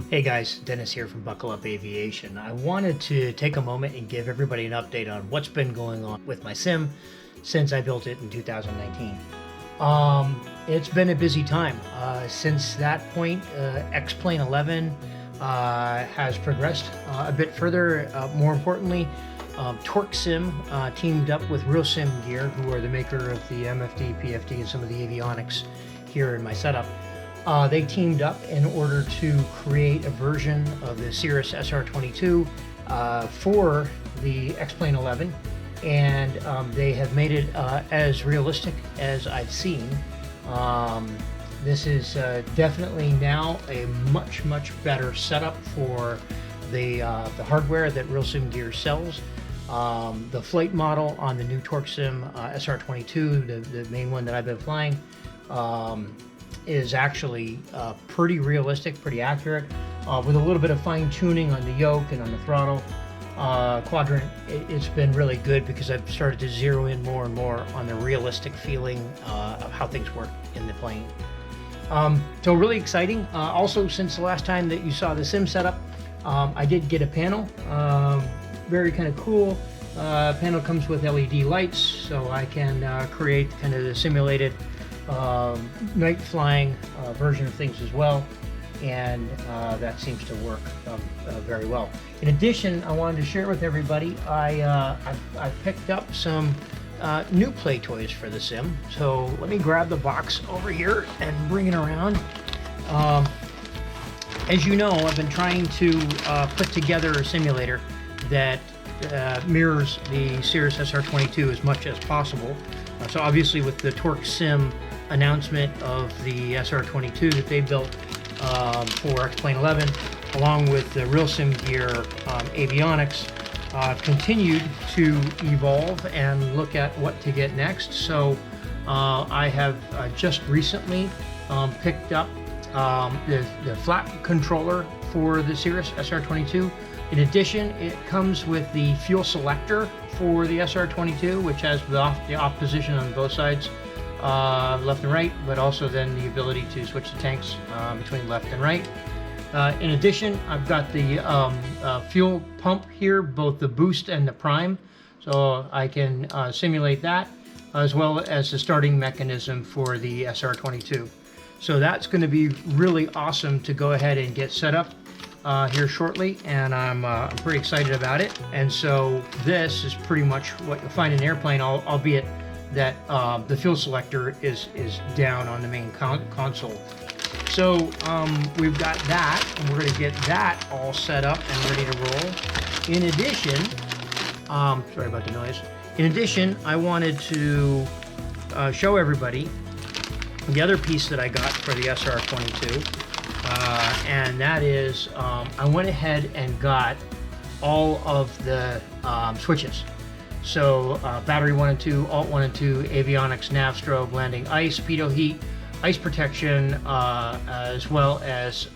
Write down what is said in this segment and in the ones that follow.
Hey guys, Dennis here from Buckle Up Aviation. I wanted to take a moment and give everybody an update on what's been going on with my sim since I built it in 2019. It's been a busy time. Since that point, X-Plane 11 has progressed a bit further. More importantly, TorqueSim teamed up with RealSimGear, who are the maker of the MFD, PFD, and some of the avionics here in my setup. They teamed up in order to create a version of the Cirrus SR22 for the X-Plane 11, and they have made it as realistic as I've seen. This is definitely now a much better setup for the hardware that RealSimGear sells. The flight model on the new TorqueSim SR22, the main one that I've been flying, is actually pretty realistic, pretty accurate, with a little bit of fine tuning on the yoke and on the throttle quadrant. It's been really good because I've started to zero in more and more on the realistic feeling of how things work in the plane. So really exciting. Also, since the last time that you saw the sim setup, I did get a panel. Very kind of cool. Panel comes with LED lights, so I can create kind of the simulated night flying version of things as well, and that seems to work very well. In addition, I wanted to share with everybody I picked up some new play toys for the sim. So let me grab the box over here and bring it around. As you know, I've been trying to put together a simulator that mirrors the Cirrus SR22 as much as possible. So obviously with the TorqueSim announcement of the SR22 that they built for X-Plane 11, along with the RealSimGear avionics, continued to evolve and look at what to get next. So I have just recently picked up the flap controller for the Cirrus SR22. In addition, it comes with the fuel selector for the SR22, which has the off position on both sides, left and right, but also then the ability to switch the tanks between left and right. In addition, I've got the fuel pump here, both the boost and the prime, so I can simulate that, as well as the starting mechanism for the SR22. So that's going to be really awesome to go ahead and get set up here shortly, and I'm pretty excited about it. And so this is pretty much what you'll find in an airplane, albeit that the fuel selector is down on the main console. So we've got that, and we're going to get that all set up and ready to roll. In addition, sorry about the noise. In addition, I wanted to show everybody the other piece that I got for the SR22, and that is I went ahead and got all of the switches. So battery 1 and 2, alt 1 and 2, avionics, nav strobe, landing ice, pitot heat, ice protection, as well as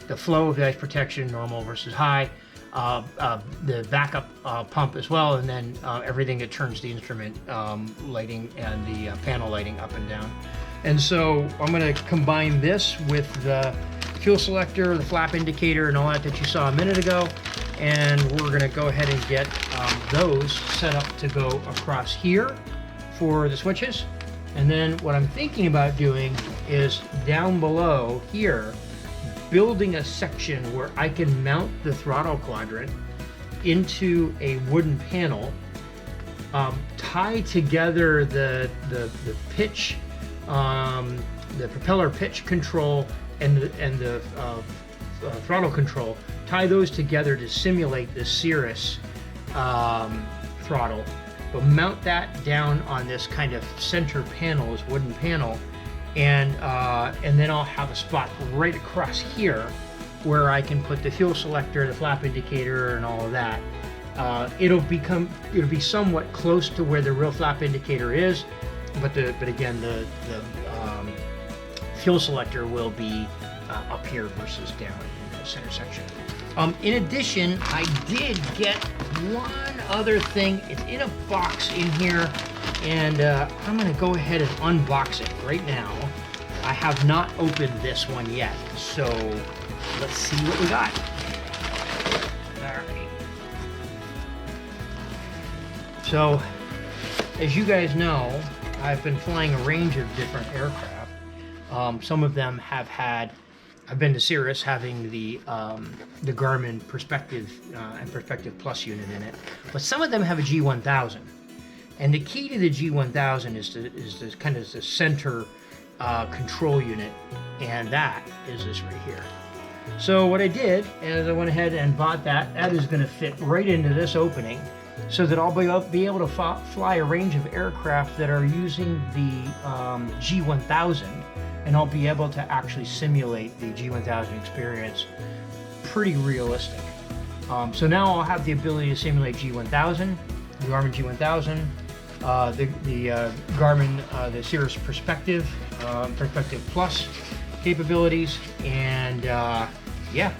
the flow of the ice protection, normal versus high, the backup pump as well, and then everything that turns the instrument lighting and the panel lighting up and down. And so I'm going to combine this with the fuel selector, the flap indicator, and all that you saw a minute ago, and we're going to go ahead and get those set up to go across here for the switches. And then what I'm thinking about doing is down below here, building a section where I can mount the throttle quadrant into a wooden panel, tie together the pitch, the propeller pitch control and the throttle control, tie those together to simulate the Cirrus throttle, but mount that down on this kind of center panel, this wooden panel, and then I'll have a spot right across here where I can put the fuel selector, the flap indicator, and all of that. It'll be somewhat close to where the real flap indicator is, but again the fuel selector will be up here versus down in the center section. In addition, I did get one other thing. It's in a box in here, and I'm going to go ahead and unbox it right now. I have not opened this one yet, so let's see what we got. Alright. So, as you guys know, I've been flying a range of different aircraft. Some of them have had, I've been to Cirrus having the Garmin Perspective and Perspective Plus unit in it, but some of them have a G1000. And the key to the G1000 is the kind of the center control unit, and that is this right here. So what I did is I went ahead and bought that. That is going to fit right into this opening, so that I'll be able to fly a range of aircraft that are using the G1000, and I'll be able to actually simulate the G1000 experience pretty realistic. So now I'll have the ability to simulate G1000, the Garmin G1000, the Garmin, the Cirrus Perspective, Perspective Plus capabilities, and yeah,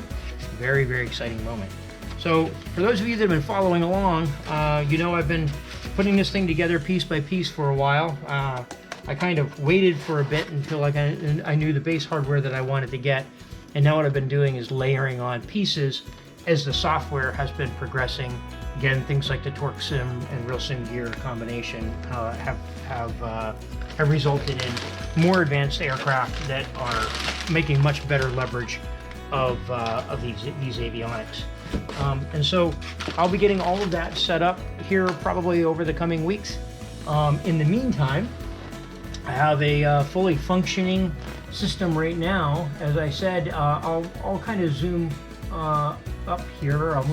very, very exciting moment. So for those of you that have been following along, you know I've been putting this thing together piece by piece for a while. I kind of waited for a bit until I knew the base hardware that I wanted to get, and now what I've been doing is layering on pieces as the software has been progressing. Again, things like the TorqueSim and RealSimGear combination have resulted in more advanced aircraft that are making much better leverage of these avionics. And so I'll be getting all of that set up here probably over the coming weeks. In the meantime, I have a fully functioning system right now. As I said, I'll kind of zoom up here. I'll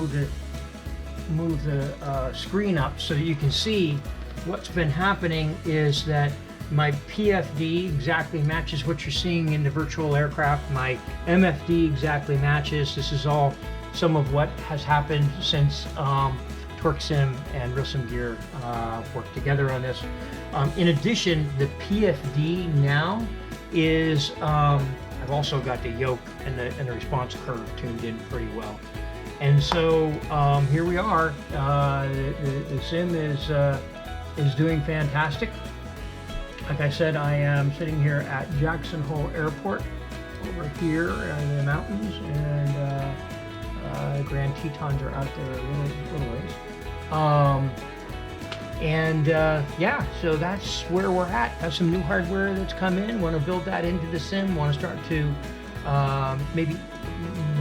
move the screen up so that you can see what's been happening is that my PFD exactly matches what you're seeing in the virtual aircraft. My MFD exactly matches. This is all some of what has happened since TorqueSim and RealSimGear worked together on this. In addition, the PFD now is, I've also got the yoke and the response curve tuned in pretty well. And so here we are. The sim is doing fantastic. Like I said, I am sitting here at Jackson Hole Airport over here in the mountains, and Grand Tetons are out there a little ways. Yeah, so that's where we're at. Have some new hardware that's come in. Want to build that into the sim. Want to start to maybe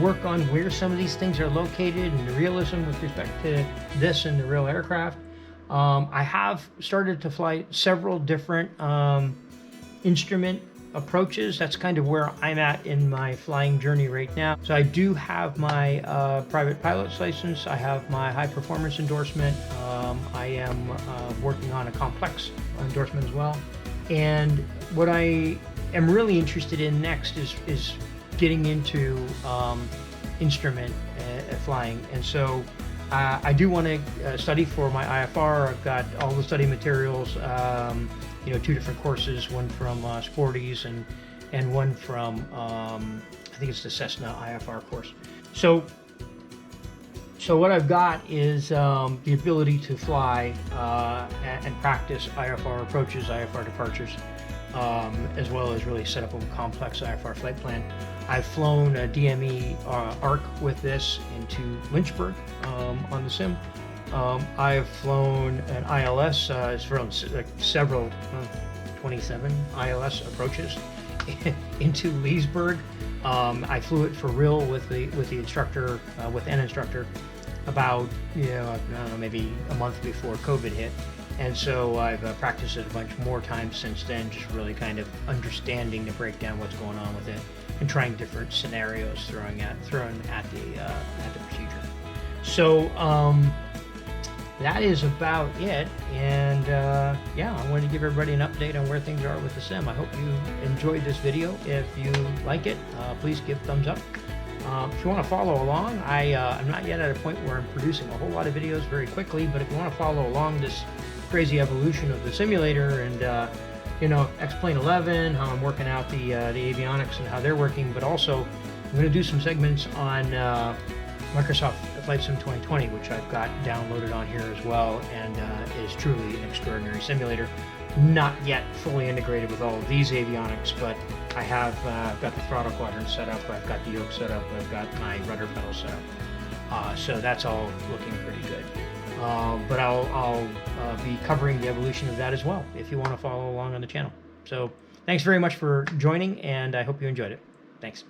work on where some of these things are located and the realism with respect to this and the real aircraft. I have started to fly several different instrument approaches. That's kind of where I'm at in my flying journey right now. So I do have my private pilot's license. I have my high performance endorsement. I am working on a complex endorsement as well. And what I am really interested in next is getting into instrument flying. And so I do want to study for my IFR. I've got all the study materials, you know, 2 different courses, one from Sporties and one from, I think it's the Cessna IFR course. So what I've got is the ability to fly and practice IFR approaches, IFR departures, as well as really set up a complex IFR flight plan. I've flown a DME ARC with this into Lynchburg on the sim. I've flown an ILS, it's from several, 27 ILS approaches into Leesburg. I flew it for real with the instructor, with an instructor, about, I don't know, maybe a month before COVID hit. And so I've practiced it a bunch more times since then, just really kind of understanding the breakdown, what's going on with it, and trying different scenarios thrown at the procedure. So that is about it. And yeah, I wanted to give everybody an update on where things are with the sim. I hope you enjoyed this video. If you like it, please give thumbs up. If you want to follow along, I'm not yet at a point where I'm producing a whole lot of videos very quickly, but if you want to follow along this crazy evolution of the simulator and X-Plane 11, how I'm working out the avionics and how they're working, but also I'm going to do some segments on Microsoft Flight Sim 2020, which I've got downloaded on here as well, and is truly an extraordinary simulator. Not yet fully integrated with all of these avionics, but I have got the throttle quadrant set up, I've got the yoke set up, I've got my rudder pedal set up. So that's all looking pretty good. But I'll be covering the evolution of that as well if you want to follow along on the channel. So thanks very much for joining, and I hope you enjoyed it. Thanks.